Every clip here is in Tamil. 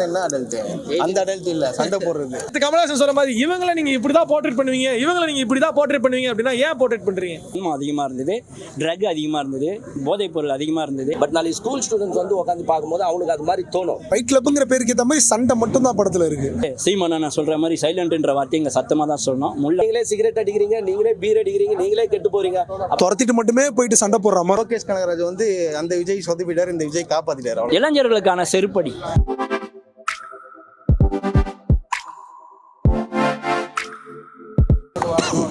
அடல்ட்னா என்ன அடல்ட்? அந்த அடல்ட் இல்ல, சண்டை போடுறது. கமலஹாசன் சொல்ற மாதிரி இவங்களை நீங்க இப்படிதான் போர்ட்ரேட் பண்ணுவீங்க, இவங்களை நீங்க இப்படிதான் போர்ட்ரேட் பண்ணுவீங்க அப்படின்னா ஏன் போர்ட்ரேட் பண்றீங்க? அதிகமாக இருந்தது, ட்ரக் அதிகமாக இருந்தது, போதைப் பொருள் அதிகமாக இருந்தது. பட் நாளைக்கு ஸ்கூல் ஸ்டூடெண்ட்ஸ் வந்து உட்காந்து பார்க்கும்போது அவனுக்கு அது மாதிரி தோணும். ஃபைட் கிளப்புங்கிற பேருக்கு ஏற்ற மாதிரி சண்டை மட்டும் தான் படத்தில் இருக்கு. சீமானா நான் சொல்ற மாதிரி சைலண்ட்ன்ற வார்த்தை இங்கே சத்தமாக தான் சொல்லணும். நீங்களே சிகரெட் அடிக்கிறீங்க, நீங்களே பீர் அடிக்கிறீங்க, நீங்களே கெட்டு போறீங்க. துரத்திட்டு மட்டுமே போயிட்டு சண்டை போடுற மாதிரி. லோகேஷ் கனகராஜ் வந்து அந்த விஜய் சொதப்பிட்டார், இந்த விஜய் காப்பாத்திட்டாரு. இளைஞர்களுக்கான செருப்படி.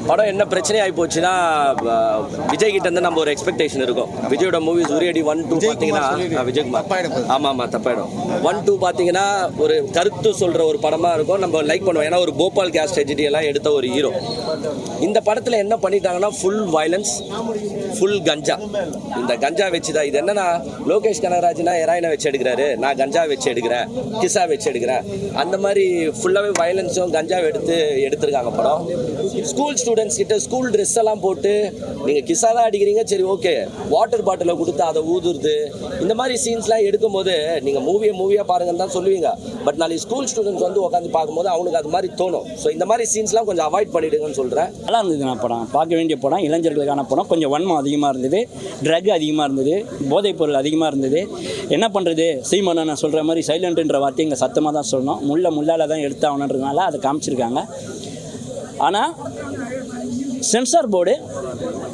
படம் என்ன பிரச்சனை ஆகி போச்சுன்னா, விஜய் கிட்ட இருந்து நம்ம ஒரு எக்ஸ்பெக்டேஷன் இருக்கும். விஜயோட மூவிஸ் உரியடி 1, 2 பார்த்தீங்கன்னா விஜயகுமார் ஆமாம் தப்பாயிடும். 1, 2 பார்த்தீங்கன்னா ஒரு கருத்து சொல்கிற ஒரு படமாக இருக்கும், நம்ம லைக் பண்ணுவோம். ஏன்னா ஒரு கோபால் கேஸ்ட் ட்ரெஜடி எல்லாம் எடுத்த ஒரு ஹீரோ. இந்த படத்தில் என்ன பண்ணிட்டாங்கன்னா ஃபுல் வயலன்ஸ், ஃபுல் கஞ்சா. இந்த கஞ்சா வச்சு தான் இது என்னன்னா, லோகேஷ் கனகராஜ்னா ஹெராயினை வச்சு எடுக்கிறாரு, நான் கஞ்சா வச்சு எடுக்கிறேன், கிசா வச்சு எடுக்கிறேன். அந்த மாதிரி ஃபுல்லாகவே வயலன்ஸும் கஞ்சாவை எடுத்திருக்காங்க படம். ஸ்கூல் ஸ்டூடெண்ட்ஸ் கிட்ட ஸ்கூல் ட்ரெஸ் எல்லாம் போட்டு நீங்கள் கிசா தான் அடிக்கிறீங்க, சரி ஓகே, வாட்டர் பாட்டிலை கொடுத்து அதை ஊதுறது, இந்த மாதிரி சீன்ஸ்லாம் எடுக்கும் போது நீங்கள் மூவியாக பாருங்கன்னு தான் சொல்லுவீங்க. பட் நாளைக்கு ஸ்கூல் ஸ்டூடெண்ட்ஸ் வந்து உட்காந்து பார்க்கும்போது அவனுக்கு அது மாதிரி தோணும். ஸோ இந்த மாதிரி சீன்ஸ்லாம் கொஞ்சம் அவாய்ட் பண்ணிடுங்கன்னு சொல்கிறேன். நல்லா இருந்தது நான் படம், பார்க்க வேண்டிய படம், இளைஞர்களுக்கான படம். கொஞ்சம் வன்மம் அதிகமாக இருந்தது, ட்ரக் அதிகமாக இருந்தது, போதைப் பொருள் அதிகமாக இருந்தது. என்ன பண்ணுறது, சீமானா நான் சொல்கிற மாதிரி சைலண்ட்ன்ற வார்த்தை இங்கே சத்தமாக தான் சொல்லணும். முள்ளால் தான் எடுத்தாகணுன்றதுனால அதை காமிச்சிருக்காங்க. ஆனால் சென்சார் போர்டு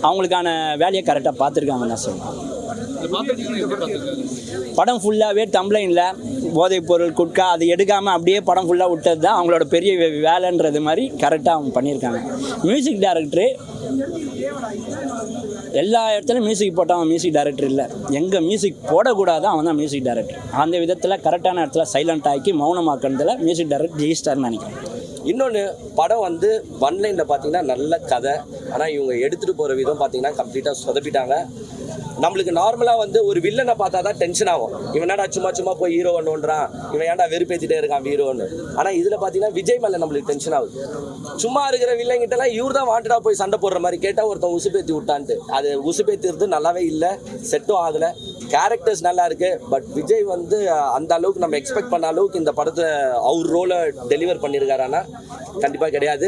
அவங்களுக்கான வேலையை கரெக்டாக பார்த்துருக்காங்கன்னு தான் சொல்லணும். படம் ஃபுல்லாகவே தம்ப்லைனில் போதைப் பொருள் குட்கா அதை எடுக்காமல் அப்படியே படம் ஃபுல்லாக விட்டது தான் அவங்களோட பெரிய வேலைன்றது மாதிரி கரெக்டாக அவங்க பண்ணியிருக்காங்க. மியூசிக் டைரக்டரு எல்லா இடத்துலையும் மியூசிக் போட்டவன் மியூசிக் டைரக்டர் இல்லை, எங்கே மியூசிக் போடக்கூடாதோ அவன் தான் மியூசிக் டைரக்டர். அந்த விதத்தில் கரெக்டான இடத்துல சைலண்ட் ஆக்கி மௌனமாக்குறதுல மியூசிக் டைரக்டர் ஜெயிஸ்டார்னு நினைக்கிறேன். இன்னொன்று, படம் வந்து ஒன்லைனில் பார்த்தீங்கன்னா நல்ல கதை, ஆனால் இவங்க எடுத்துகிட்டு போகிற விதம் பார்த்தீங்கன்னா கம்ப்ளீட்டாக சொதப்பிட்டாங்க. நம்மளுக்கு நார்மலாக வந்து ஒரு வில்லனை பார்த்தா தான் டென்ஷன் ஆகும், இவன் என்னடா சும்மா போய் ஹீரோ ஒன்றுன்றான், இவன் ஏன்டா வெறுப்பேற்றிட்டே இருக்கான் ஹீரோன்னு. ஆனால் இதில் பார்த்தீங்கன்னா விஜய் மேலே நம்மளுக்கு டென்ஷன் ஆகுது. சும்மா இருக்கிற வில்லங்கிட்டலாம் இவர் தான் வாண்டடாக போய் சண்டை போடுற மாதிரி. கேட்டால் ஒருத்தன் உசுப்பேற்றி விட்டான்ட்டு, அது உசுப்பேற்றிறது நல்லாவே இல்லை, செட்டும் ஆகலை. கேரக்டர்ஸ் நல்லா இருக்கு, பட் விஜய் வந்து அந்த அளவுக்கு நம்ம எக்ஸ்பெக்ட் பண்ண அளவுக்கு இந்த படத்தை அவர் ரோலை டெலிவர் பண்ணியிருக்காரானா கண்டிப்பாக கிடையாது.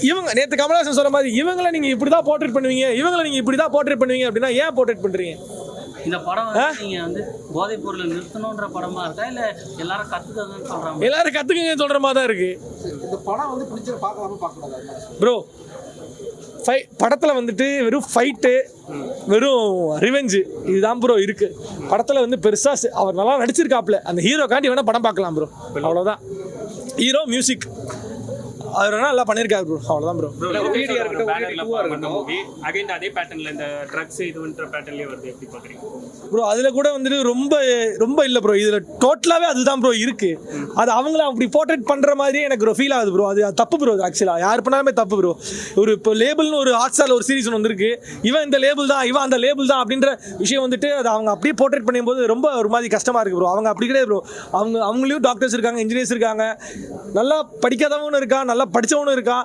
இவங்க நேற்று கமலஹாசன் சொல்ற மாதிரி இவங்களை நீங்க இப்படிதான் போர்ட்ரேட் பண்ணுவீங்க, இவங்களை நீங்க இப்படிதான் போர்ட்ரேட் பண்ணுவீங்க அப்படின்னா ஏன் போர்ட்ரேட் பண்றீங்க? இந்த படம் நீங்க வந்து போதைப் பொருளை நிறுத்தணுன்ற படமா இருக்கா, இல்ல எல்லாரும் கத்துக்கங்கன்னு சொல்றாங்க? எல்லாரும் கத்துக்கங்கன்னு சொல்ற மாதிரி தான் இருக்கு. இந்த படம் வந்து பிடிச்ச பார்க்கலாமா பார்க்கக்கூடாது ப்ரோ? படத்தில் வந்துட்டு வெறும் ஃபைட்டு, வெறும் ரிவெஞ்சு, இதுதான் ப்ரோ இருக்கு படத்தில். வந்து பெருசாக அவர் நல்லா நடிச்சிருக்காப்புல, அந்த ஹீரோ காண்டி வேணால் படம் பார்க்கலாம் ப்ரோ, அவ்வளோதான். ஹீரோ மியூசிக் அவர் வேணா நல்லா பண்ணியிருக்காரு ப்ரோ, அவ்வளோதான் ப்ரோ. ப்ரோ அதில் கூட வந்துட்டு ரொம்ப இல்லை ப்ரோ, இதில் டோட்டலாகவே அதுதான் ப்ரோ இருக்கு. அது அவங்கள அப்படி போர்ட்ரேட் பண்ணுற மாதிரியே எனக்கு ஒரு ஃபீல் ஆகுது ப்ரோ. அது தப்பு ப்ரோ, ஆக்சுவலாக யார் பண்ணாலுமே தப்பு ப்ரோ. இப்போ லேபிள்னு ஒரு ஹாட்ஸ்டாரில் ஒரு சீரிஸ் ஒன்று வந்திருக்கு, இவன் இந்த லேபிள் தான், இவன் அந்த லேபிள் தான் அப்படின்ற விஷயம் வந்துட்டு அது அவங்க அப்படியே போர்ட்ரேட் பண்ணும்போது ரொம்ப ஒரு மாதிரி கஷ்டமாக இருக்குது ப்ரோ. அவங்க அப்படி கிடையாது ப்ரோ. அவங்களையும் டாக்டர்ஸ் இருக்காங்க, இன்ஜினியர்ஸ் இருக்காங்க, நல்லா படிக்காதவனும் இருக்கான், நல்லா படித்தவனும் இருக்கான்,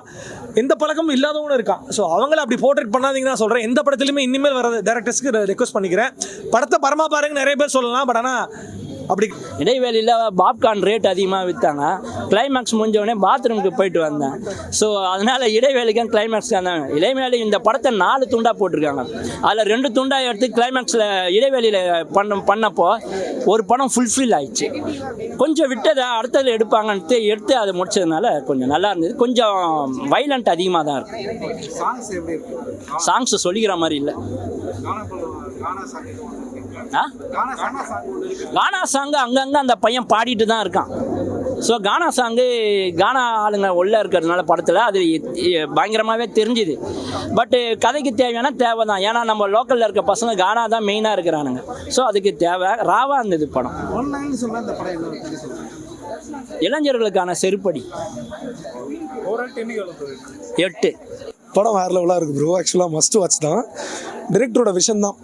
எந்த பழக்கமும் இல்லாதவனும் இருக்கான். ஸோ அவங்கள அப்படி போர்ட்ரேட் பண்ணாதீங்கன்னு நான் சொல்கிறேன். எந்த படத்துலையுமே இனிமேல் வர டேரக்டர்ஸ்க்கு ரெக்வஸ்ட் பண்ணிக்கிறேன், படத்தை பரமா பாருங்க. நிறைய பேர் சொல்லலாம், பட் ஆனால் அப்படி இடைவேளையில் பாப்கார்ன் ரேட் அதிகமாக விற்றாங்க. கிளைமேக்ஸ் முடிஞ்சவொடனே பாத்ரூமுக்கு போயிட்டு வந்தேன். ஸோ அதனால் இடைவேளைக்கும் கிளைமேக்ஸ்க்கு வந்தாங்க. இடைவேளை இந்த படத்தை 4 துண்டாக போட்டிருக்காங்க. அதில் 2 துண்டாக எடுத்து கிளைமேக்ஸில் இடைவேளையில் பண்ணப்போ ஒரு படம் ஃபுல்ஃபில் ஆயிடுச்சு. கொஞ்சம் விட்டதை அடுத்தது எடுப்பாங்கன்ட்டு எடுத்து அதை முடிச்சதுனால கொஞ்சம் நல்லா இருந்தது. கொஞ்சம் வைலண்ட் அதிகமாக தான் இருக்கும். சாங்ஸ் சொல்லிக்கிற மாதிரி இல்லை. கானா சாங்கு அங்கங்கே அந்த பையன் பாடிட்டு தான் இருக்கான். ஸோ கானா ஆளுங்க உள்ள இருக்கிறதுனால படத்தில் அது பயங்கரமாகவே தெரிஞ்சுது. பட்டு கதைக்கு தேவையான தேவை தான். ஏன்னா நம்ம லோக்கலில் இருக்க பசங்க கானா தான் மெயினாக இருக்கிறானுங்க. ஸோ அதுக்கு தேவை ராவாக இருந்தது படம். இளைஞர்களுக்கான செருப்படி 8. படம் வேறு லெவலாக இருக்குது ப்ரோ. ஆக்சுவலாக மஸ்ட் வாட்ச் தான். டிரெக்டரோட விஷயம் தான்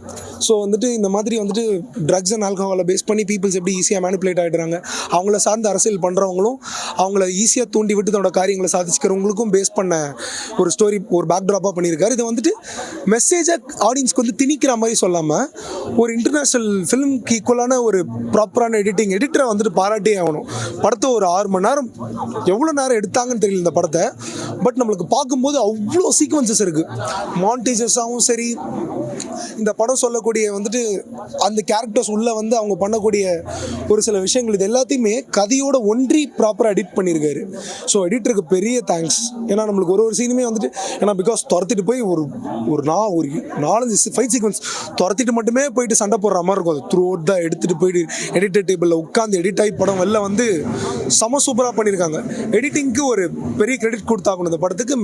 ஸோ வந்துட்டு இந்த மாதிரி வந்துட்டு ட்ரக்ஸ் அண்ட் ஆல்கஹாலை பேஸ் பண்ணி பீப்புள்ஸ் எப்படி ஈஸியாக மேனிப்புலேட் ஆகிடுறாங்க, அவங்கள சார்ந்து அரசியல் பண்ணுறவங்களும் அவங்கள ஈஸியாக தூண்டி விட்டு தன்னோட காரியங்களை சாதிச்சுக்கிறவங்களுக்கும் பேஸ் பண்ண ஒரு ஸ்டோரி, ஒரு பேக்ட்ராப்பாக பண்ணியிருக்காரு. இது வந்துட்டு மெசேஜை ஆடியன்ஸ்க்கு வந்து திணிக்கிற மாதிரி சொல்லாமல் ஒரு இன்டர்நேஷ்னல் ஃபிலிம்க்கு ஈக்குவலான ஒரு ப்ராப்பரான எடிட்டரை வந்துட்டு பாராட்டே ஆகணும். படத்தை ஒரு 6 மணி நேரம் எவ்வளோ நேரம் எடுத்தாங்கன்னு தெரியல இந்த படத்தை. பட் நம்மளுக்கு பார்க்கும்போது அவ்வளோ சீக்வன்சஸ் இருக்குது. மாண்டேஜஸாகவும் சரி, இந்த படம் சொல்லக்கூடிய வந்துட்டு அந்த கேரக்டர்ஸ் உள்ளே வந்து அவங்க பண்ணக்கூடிய ஒரு சில விஷயங்கள், இது எல்லாத்தையுமே கதையோட ஒன்றி ப்ராப்பராக எடிட் பண்ணியிருக்காரு. ஸோ எடிட்டருக்கு பெரிய தேங்க்ஸ். ஏன்னா நம்மளுக்கு ஒரு சீனுமே வந்துட்டு, ஏன்னா பிகாஸ் துரத்திட்டு போய் ஒரு 4-5 ஃபைட் சீக்வன்ஸ் துரத்திட்டு மட்டுமே போயிட்டு சண்டை போடுற மாதிரி இருக்கும். அது த்ரூ அவுட் தான் எடுத்துகிட்டு போயிட்டு எடிட்டர் டேபிளில் உட்காந்து எடிட் ஆகி படம் வெளில வந்து செம சூப்பராக பண்ணியிருக்காங்க. எடிட்டிங்க்கு ஒரு பெரிய கிரெடிட் கொடுத்தாக்கணும் இந்த படத்துக்கு.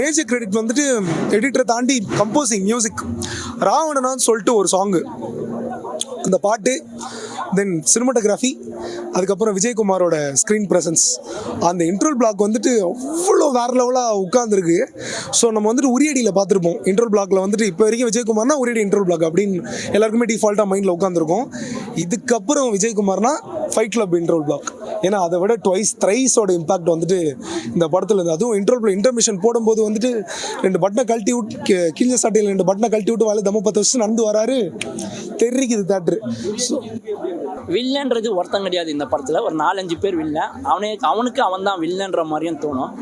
மேஜர் கிரெடிட் வந்துட்டு எடிட்டரை தாண்டி கம்போசிங், மியூசிக். ராவணனான்னு சொல்லிட்டு ஒரு சாங்கு, அந்த பாட்டு, தென் சினிமாட்டோகிராஃபி, அதுக்கப்புறம் விஜயகுமாரோட ஸ்க்ரீன் ப்ரெசன்ஸ், அந்த இன்ட்ரோல் பிளாக் வந்துட்டு அவ்வளோ வேறு லெவலாக உட்காந்துருக்கு. ஸோ நம்ம வந்துட்டு உரியடியில் பார்த்துருப்போம் இன்ட்ரோல் பிளாக்ல வந்துட்டு, இப்போ வரைக்கும் விஜயகுமார்னா உரியடி இன்ட்ரோல் பிளாக் அப்படின்னு எல்லாருக்குமே டிஃபால்ட்டாக மைண்டில் உட்காந்துருக்கும். இதுக்கப்புறம் விஜயகுமார்னா ஃபைட் கிளப் இன்ட்ரோல் பிளாக். ஏன்னா அதை விட த்ரைஸோட இம்பாக்ட் வந்துட்டு இந்த படத்தில் இருந்து. அதுவும் இன்டர்மிஷன் போடும்போது வந்துட்டு 2 பட்டனை கழட்டி விட்டு, கீழே சாட்டையில் 2 பட்டனை கழட்டி விட்டு வாழை தம்ம 10 வருஷம் நடந்து வராரு. தெரிக்குது தேட்ரு. ஸோ வில்லன்றது ஒருத்தன் கிடையாது இந்த படத்தில், ஒரு 4-5 பேர் வில்லன். அவனுக்கு அவன் தான் வில்லன்ற மாதிரியும் தோணும்.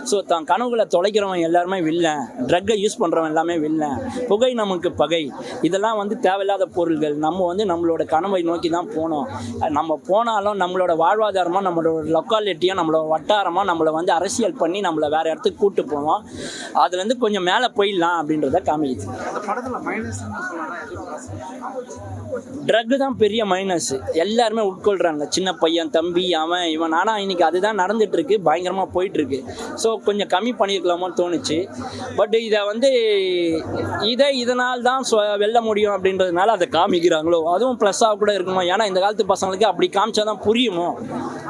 ஸோ தான் கனவுகளை தொலைக்கிறவன் எல்லாருமே வில்லன், ட்ரக்கை யூஸ் பண்ணுறவன் எல்லாமே வில்லன், புகை நமக்கு பகை, இதெல்லாம் வந்து தேவையில்லாத பொருள்கள். நம்ம வந்து நம்மளோட கனவை நோக்கி தான் போனோம். நம்ம போனாலும் நம்மளோட வாழ்வாதாரமாக, நம்மளோட லொக்காலிட்டியாக, நம்மளோட வட்டாரமாக நம்மளை வந்து அரசியல் பண்ணி நம்மளை வேறு இடத்துக்கு கூப்பிட்டு போவோம். அதுலேருந்து கொஞ்சம் மேலே போயிடலாம் அப்படின்றத காமிக்குது. ட்ரக்கு தான் பெரிய மைனஸ், எல்லாருமே உட்கொள்கிறாங்க. சின்ன பையன், தம்பி, அவன் இவன். ஆனால் இன்னைக்கு அதுதான் நடந்துகிட்ருக்கு, பயங்கரமாக போயிட்டுருக்கு. ஸோ கொஞ்சம் கம்மி பண்ணியிருக்கலாமோன்னு தோணுச்சு. பட் இதை வந்து இதனால் தான் வெல்ல முடியும் அப்படின்றதுனால அதை காமிக்கிறாங்களோ, அதுவும் ப்ளஸ்ஸாக கூட இருக்குமோ. ஏன்னா இந்த காலத்து பசங்களுக்கு அப்படி காமிச்சா தான் புரியுமோ,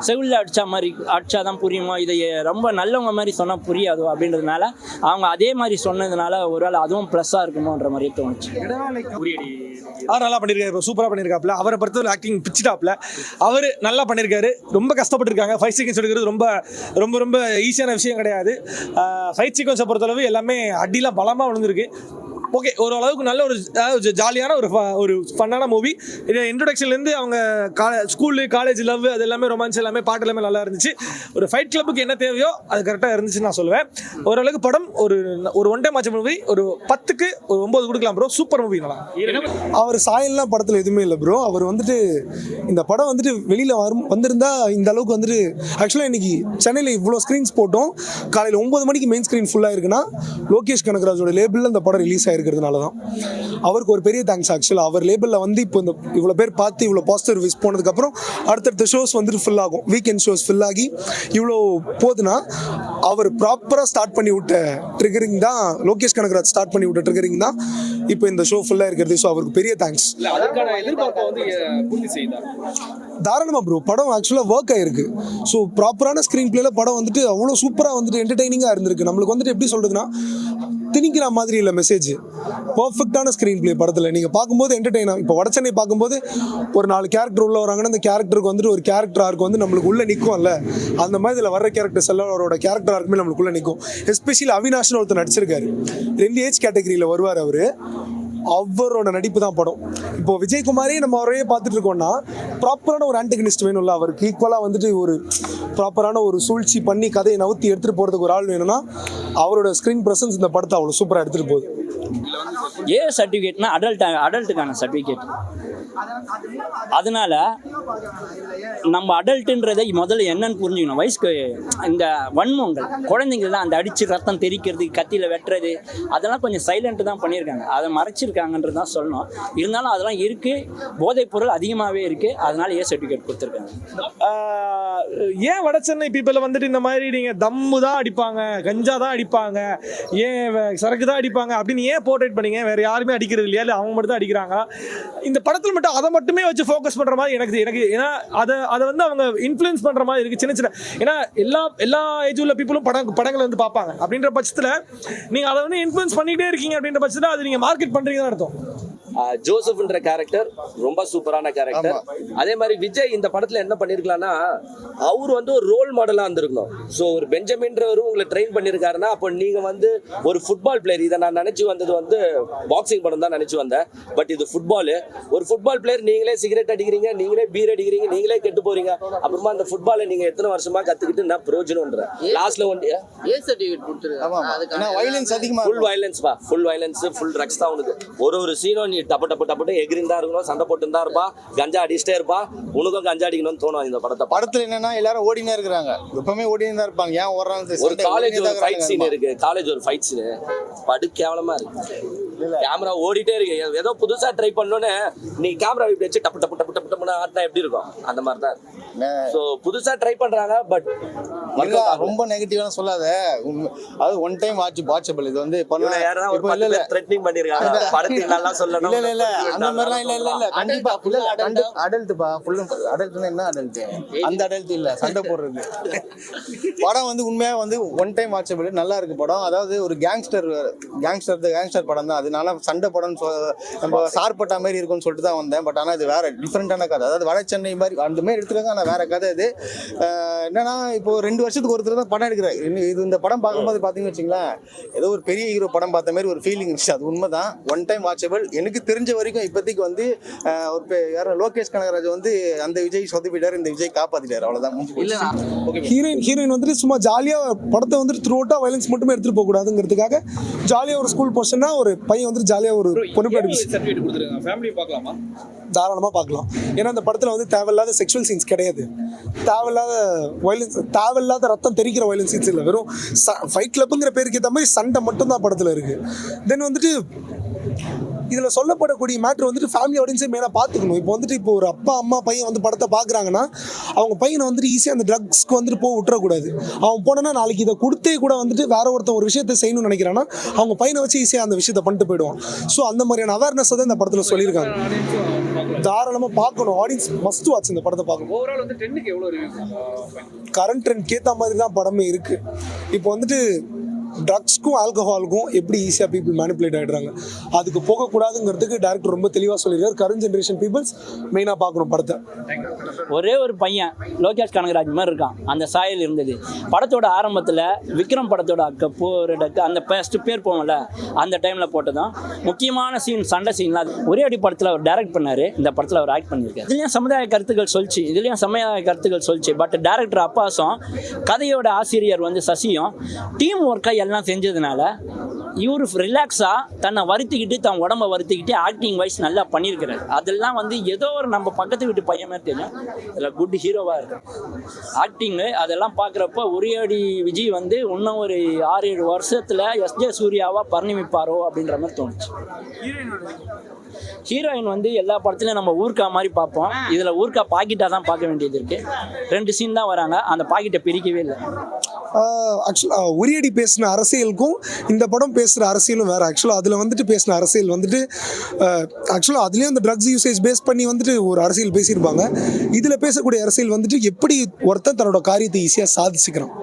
செவிலில் அடித்தா தான் புரியுமோ, இதை ரொம்ப நல்லவங்க மாதிரி சொன்னால் புரியாதோ அப்படின்றதுனால அவங்க அதே மாதிரி சொன்னதுனால ஒருவேளை அதுவும் ப்ளஸ்ஸாக இருக்குமோன்ற மாதிரி தோணுச்சு. அவர் நல்லா பண்ணியிருக்காரு, சூப்பராக பண்ணியிருக்காப்புல. அவரை பொறுத்தவரை ஆக்டிங் பிச்சுட்டாப்புல. அவர் நல்லா பண்ணியிருக்காரு. ரொம்ப கஷ்டப்பட்டுருக்காங்க. ஃபைட் சீக்வன்ஸ் எடுக்கிறது ரொம்ப ரொம்ப ரொம்ப ஈஸியான விஷயம் கிடையாது. ஃபைட் சீக்வன்ஸை பொறுத்தளவு எல்லாமே அடிலாம் பலமாக விழுந்திருக்கு. ஓகே, ஓரளவுக்கு நல்ல ஒரு ஜாலியான ஒரு ஃபன்னான மூவி. இது இன்ட்ரோடக்ஷன்லேருந்து அவங்க ஸ்கூலு, காலேஜ், லவ், அது எல்லாமே ரொமான்ஸ், எல்லாமே பாட்டு எல்லாமே நல்லா இருந்துச்சு. ஒரு ஃபைட் கிளப்புக்கு என்ன தேவையோ அது கரெக்டாக இருந்துச்சுன்னு நான் சொல்லுவேன். ஓரளவுக்கு படம் ஒரு ஒன் டைம் வாட்ச் மூவி. ஒரு 10க்கு ஒரு 9 கொடுக்கலாம் ப்ரோ. Super movie. நல்லா. அவர் சாயல்லாம் படத்தில் எதுவுமே இல்லை ப்ரோ. அவர் வந்துட்டு இந்த படம் வந்துட்டு வெளியில் வந்திருந்தா இந்த அளவுக்கு வந்துட்டு, ஆக்சுவலாக இன்னைக்கு சென்னையில் இவ்வளோ ஸ்க்ரீன்ஸ் போட்டோம், காலையில் 9 மணிக்கு மெயின் ஸ்க்ரீன் ஃபுல்லாக இருக்குன்னா லோகேஷ் கனகராஜோட லேபிளில் இந்த படம் ரிலீஸ் ஆயிருக்கிறதுனால தான். அவருக்கு ஒரு பெரிய தேங்க்ஸ். ஆக்சுவலாக அவர் லேபிளில் வந்து இப்போ இந்த இவ்வளோ பேர் பார்த்து இவ்வளோ பாசிட்டிவ் ரிவ்யூஸ் போனதுக்கப்புறம் அடுத்தடுத்த ஷோஸ் வந்துட்டு ஃபில் ஆகும். வீக்கெண்ட் ஷோஸ் ஃபில் ஆகி இவ்வளோ போகுதுன்னா அவர் ப்ராப்பராக ஸ்டார்ட் பண்ணி விட்ட ட்ரிகரிங் தான், லோகேஷ் கனகராஜ் ஸ்டார்ட் பண்ணி விட்ட ட்ரிகரிங் தான் இப்போ இந்த ஷோ ஃபுல்லாக இருக்கிறது. ஸோ அவருக்கு பெரிய தேங்க்ஸ். தாராளமாக ப்ரோ. படம் ஆக்சுவலாக ஒர்க் ஆகிருக்கு. ஸோ ப்ராப்பரான ஸ்க்ரீன் பிளேல படம் வந்துட்டு அவ்வளோ சூப்பராக வந்துட்டு என்டர்டெய்னிங்காக இருந்திருக்கு. நம்மளுக்கு வந்துட்டு எப்படி சொல்கிறதுனா, திணிக்கிற மாதிரி இல்லை மெசேஜ். பர்ஃபெக்டான ஸ்க்ரீன் பிளே படத்தில் நீங்கள் பார்க்கும்போது என்டர்டெயின். இப்போ வடச்சென்னை பார்க்கும்போது ஒரு 4 கேரக்டர் உள்ள வராங்கன்னா அந்த கேரக்டருக்கு வந்துட்டு ஒரு கேரக்டர் ஆர்க்கு வந்து நம்மளுக்கு உள்ளே நிற்கும்ல, அந்த மாதிரி இதில் வர்ற கேரக்டர்ஸ் எல்லாம் அவரோட கேரக்டர் ஆர்க்குமே நம்மளுக்குள்ளே நிற்கும். எஸ்பெஷலி அவினாஷ்னு ஒருத்தர் நடிச்சிருக்காரு. 2 ஏஜ் கேட்டகரியில் வருவார் அவர். அவரோட நடிப்பு தான் படம். இப்போ விஜயகுமாரே நம்ம அவரையே பார்த்துட்டு இருக்கோம்னா ப்ராப்பரான ஒரு ஆன்டகனிஸ்ட் வேணும்ல. அவருக்கு ஈக்குவலாக வந்துட்டு ஒரு ப்ராப்பரான ஒரு சூழ்ச்சி பண்ணி கதையை நவுத்தி எடுத்துகிட்டு போகிறதுக்கு ஒரு ஆள் வேணும்னா அவரோட ஸ்க்ரீன் ப்ரெசன்ஸ் இந்த படத்தை அவ்வளோ சூப்பராக எடுத்துகிட்டு போகுது. ஏ சர்டிஃபிகேட்னா அடல்ட்டுக்கான சர்டிஃபிகேட். அதனால நம்ம அடல்ட்டுன்றதை முதல்ல என்னன்னு புரிஞ்சுக்கணும். வயசுக்கு இந்த வன்மங்கள், குழந்தைங்கள்லாம் அந்த அடித்து ரத்தம் தெரிக்கிறது, கத்தியில் வெட்டுறது, அதெல்லாம் கொஞ்சம் சைலண்ட்டு தான் பண்ணியிருக்காங்க. அதை மறைச்சிருக்காங்கன்றது தான் சொல்லணும். இருந்தாலும் அதெல்லாம் இருக்குது. போதைப் பொருள் அதிகமாகவே இருக்குது. அதனால ஏ சர்டிஃபிகேட் கொடுத்துருக்காங்க. ஏன் வட சென்னை பீப்பிள் வந்துட்டு இந்த மாதிரி நீங்கள் தம்மு தான் அடிப்பாங்க, கஞ்சா தான் அடிப்பாங்க, ஏன் சரக்கு தான் அடிப்பாங்க அப்படின்னு ஏன் போர்ட்ரேட் பண்ணீங்க? வேறு யாருமே அடிக்கிறது இல்லையா, இல்லை அவங்க மட்டும் தான் அடிக்கிறாங்க? இந்த படத்தில் மட்டும் அதை மட்டுமே வச்சு ஃபோக்கஸ் பண்ணுற மாதிரி எனக்கு ஏன்னா அதை வந்து அவங்க இன்ஃப்ளூயன்ஸ் பண்ணுற மாதிரி இருக்குது. சின்ன சின்ன, ஏன்னா எல்லா ஏஜ் உள்ள பீப்புளும் படங்களை வந்து பார்ப்பாங்க. அப்படின்ற பட்சத்தில் நீங்கள் அதை வந்து இன்ஃப்ளூயன்ஸ் பண்ணிகிட்டே இருக்கீங்க. அப்படின்ற பட்சத்தில் அது நீங்கள் மார்க்கெட் பண்ணுறீங்கன்னு அர்த்தம். ஜோசப்ன்ற கேரக்டர் ரொம்ப சூப்பரான கேரக்டர். அதே மாதிரி விஜய் இந்த படத்துல என்ன பண்ணிருக்கலாம்னா அவர் வந்து ஒரு ரோல் மாடலா இருந்திருக்கணும். ஸோ ஒரு பெஞ்சமின்றவரும் உங்களை ட்ரெயின் பண்ணிருக்காருன்னா அப்போ நீங்க வந்து ஒரு ஃபுட்பால் பிளேயர். இதை நான் நினைச்சு வந்தது வந்து பாக்ஸிங் படம் தான் நினைச்சு வந்தேன். பட் இது ஃபுட்பால். ஒரு ஃபுட்பால் பிளேயர் நீங்களே சிகரெட் அடிக்கிறீங்க, நீங்களே பீர் அடிக்கிறீங்க, நீங்களே கெட்டு போறீங்க. அப்புறமா அந்த ஃபுட்பாலை நீங்க எத்தனை வருஷமா கத்துக்கிட்டு நான் பிரயோஜனம்ன்ற லாஸ்ட்ல ஒன்று சர்டிஃபிகேட் கொடுத்துருக்காங்க. வயலன்ஸ் அதிகமா ஃபுல் வயலன்ஸ் பா, ஃபுல் வயலன்ஸ், ஃபுல் ட்ரக்ஸ் தான் உனக்கு. ஒரு சீனும் நீ டப்பு எகிரிந்தா இருக்கணும், சண்டை போட்டு தான் இருப்பா, கஞ்சா அடிச்சிட்டே இருப்பா, உனக்கும் கஞ்சா அடிக்கணும்னு தோணும். இந்த படத்துல என்னன்னா எல்லாரும் ஓடினே இருக்கிறாங்க, எப்பவுமே ஓடினே தான் இருப்பாங்க. ஏன் ஓடுறாங்க? ஒரு காலேஜ் ஒரு ஃபைட் சீன் இருக்கு, காலேஜ் ஒரு ஃபைட் சீன் படு கேவலமா இருக்கு. கேமரா ஓடிட்டே இருக்கு, ஏதோ புதுசா ட்ரை பண்ணோன்னு நீ கேமரா இப்படி வச்சு டப்பு டப்பு டப்பு டப்பு டப்புன்னு ஆட்டினா எப்படி இருக்கும் அந்த மாதிரி தான். ஸோ புதுசா ட்ரை பண்றாங்க. பட் ரொம்ப நெகட்டிவான சொல்லாத. அது ஒன் டைம் வாட்சபிள். இது வந்து த்ரெட்னிங் பண்ணிருக்காங்க படத்துக்கு நல்லா சொல்லணும். இல்ல அந்த மாதிரிலாம் இல்ல கண்டிப்பா அடல்ட்பா. ஃபுல் அடல்ட்னா என்ன அடல்ட்? அந்த அடல்ட் இல்ல, சண்டை போடுறது. படம் வந்து உண்மையா வந்து ஒன் டைம் வாட்சபிள், நல்லா இருக்கு படம். அதாவது ஒரு கேங்ஸ்டர் படம் தான். அதனால சண்டை படம் நம்ம சார்பட்டா மாதிரி இருக்கும்னு சொல்லிட்டு தான் வந்தேன். பட் ஆனால் இது வேற டிஃப்ரெண்டான கதை. அதாவது வட சென்னை மாதிரி அந்த மாதிரி எடுத்துருக்காங்க. ஆனால் வேற கதை இது. என்னன்னா இப்போ 2 வருஷத்துக்கு ஒருத்தர் தான் படம் எடுக்கிறேன். இது இந்த படம் பார்க்கும்போது பார்த்தீங்கன்னு வச்சுங்களேன், ஏதோ ஒரு பெரிய ஹீரோ படம் பார்த்த மாதிரி ஒரு ஃபீலிங் இருந்துச்சு. அது உண்மைதான், ஒன் டைம் வாட்சபிள். எனக்கு தெரிஞ்ச வரைக்கும் இப்போதைக்கு வந்து ஒரு யாரும் லோகேஷ் கனகராஜ் வந்து அந்த விஜய் சொதப்பிட்டார், இந்த விஜய் காப்பாத்திட்டார், அவ்வளோதான். ஹீரோயின் வந்துட்டு சும்மா ஜாலியாக படத்தை வந்துட்டு த்ரூ அவுட்டாக வயலன்ஸ் மட்டுமே எடுத்துகிட்டு போகக்கூடாதுங்கிறதுக்காக ஜாலியாக ஒரு ஸ்கூல் போர்ஷன்னா ஒரு பையன் வந்துட்டு ஜாலியாக ஒரு பொண்ணு தாராளமாக பார்க்கலாம். ஏன்னா அந்த படத்தில் வந்து தேவையில்லாத செக்ஷுவல் சீன்ஸ் கிடையாது, தேவையில்லாத வயலன்ஸ், தேவையில்லாத ரத்தம் தெரிக்கிற வயலன்ஸ் சீன்ஸ் இல்லை. வெறும் ஃபைட் கிளப்புங்கிற பேருக்கு ஏற்ற மாதிரி சண்டை மட்டும்தான் படத்தில் இருக்குது. தென் வந்துட்டு இதில் சொல்லப்படக்கூடிய மேட்ரு வந்துட்டு ஃபேமிலி ஆடியன்ஸே மெயினாக பார்த்துக்கணும். இப்போ ஒரு அப்பா அம்மா பையன் வந்து படத்தை பார்க்குறாங்கன்னா அவங்க பையனை வந்துட்டு ஈஸியாக அந்த ட்ரக்ஸ்க்கு வந்துட்டு போக விட்டுறக்கூடாது. அவன் போனோன்னா நாளைக்கு இதை கொடுத்தே கூட வந்துட்டு வேற ஒருத்தன் ஒரு விஷயத்தை செய்யணும்னு நினைக்கிறான்னா அவங்க பையனை வச்சு ஈஸியாக அந்த விஷயத்தை பண்ணிட்டு போயிடுவான். ஸோ அந்த மாதிரியான அவேர்னஸ் தான் இந்த படத்தில் சொல்லியிருக்காங்க. தாராளமாக பார்க்கணும், ஆடியன்ஸ் மஸ்ட் வாட்ச் இந்த படத்தை பார்க்கணும். கரண்ட் ட்ரெண்ட்க்கு ஏற்ற மாதிரி தான் படமே இருக்குது. இப்போ வந்துட்டு ட்ரக்ஸ்க்கும் ஆல்கஹாலுக்கும் எப்படி ஈஸியாக பீப்புள் மேனிப்புலேட் ஆகிடுறாங்க, அதுக்கு போகக்கூடாதுங்கிறதுக்கு டேரக்டர் ரொம்ப தெளிவாக சொல்லியிருக்காரு. கரண்ட் ஜென்ரேஷன் பீப்புள்ஸ் மெயினாக பார்க்கணும் படத்தை. ஒரே ஒரு பையன் லோகேஷ் கனகராஜ் மாதிரி இருக்கான், அந்த சாயல் இருந்தது. படத்தோட ஆரம்பத்தில் விக்ரம் படத்தோட அந்த ஃபஸ்ட்டு பேர் போகல அந்த டைமில் போட்டதான் முக்கியமான சீன், சண்டை சீன்லாம் ஒரே அடி படத்தில் அவர் டைரக்ட் பண்ணார். இந்த படத்தில் அவர் ஆக்ட் பண்ணியிருக்காரு. இதுலேயும் சமுதாய கருத்துக்கள் சொல்லிச்சு. பட் டேரக்டர் அப்பாஸும் கதையோட ஆசிரியர் வந்து சசியும் டீம் ஒர்க்காக எல்லாம் செஞ்சதுனால இவர் ரிலாக்ஸாக தன்னை வருத்திக்கிட்டு தன் உடம்பை வருத்திக்கிட்டு ஆக்டிங் வைஸ் நல்லா பண்ணியிருக்கிறார். அதெல்லாம் வந்து ஏதோ ஒரு நம்ம பக்கத்து வீட்டு பையன் மாதிரி தெரியும், அதில் குட் ஹீரோவாக இருக்கு ஆக்டிங்கு. அதெல்லாம் பார்க்குறப்ப ஒரே அடி விஜய் வந்து இன்னும் ஒரு 6-7 வருஷத்தில் எஸ்ஜே சூர்யாவாக பரிணமிப்பாரோ அப்படின்ற மாதிரி தோணுச்சு. ஹீரோயின் வந்து எல்லா படத்துலையும் நம்ம ஊர்க்கா மாதிரி பார்ப்போம், இதில் ஊர்க்கா பாக்கெட்டாக தான் பார்க்க வேண்டியது இருக்குது. 2 சீன் தான் வராங்க, அந்த பாக்கெட்டை பிரிக்கவே இல்லை. ஆக்சுவலாக உரியடி பேசின அரசியலுக்கும் இந்த படம் பேசுகிற அரசியலும் வேறு. ஆக்சுவலாக அதில் வந்துட்டு பேசின அரசியல் வந்துட்டு ஆக்சுவலாக அதுலேயும் அந்த ட்ரக்ஸ் யூசேஜ் பேஸ் பண்ணி வந்துட்டு ஒரு அரசியல் பேசியிருப்பாங்க. இதில் பேசக்கூடிய அரசியல் வந்துட்டு எப்படி ஒருத்தன் தன்னோட காரியத்தை ஈஸியாக சாதிச்சுக்கிறான்.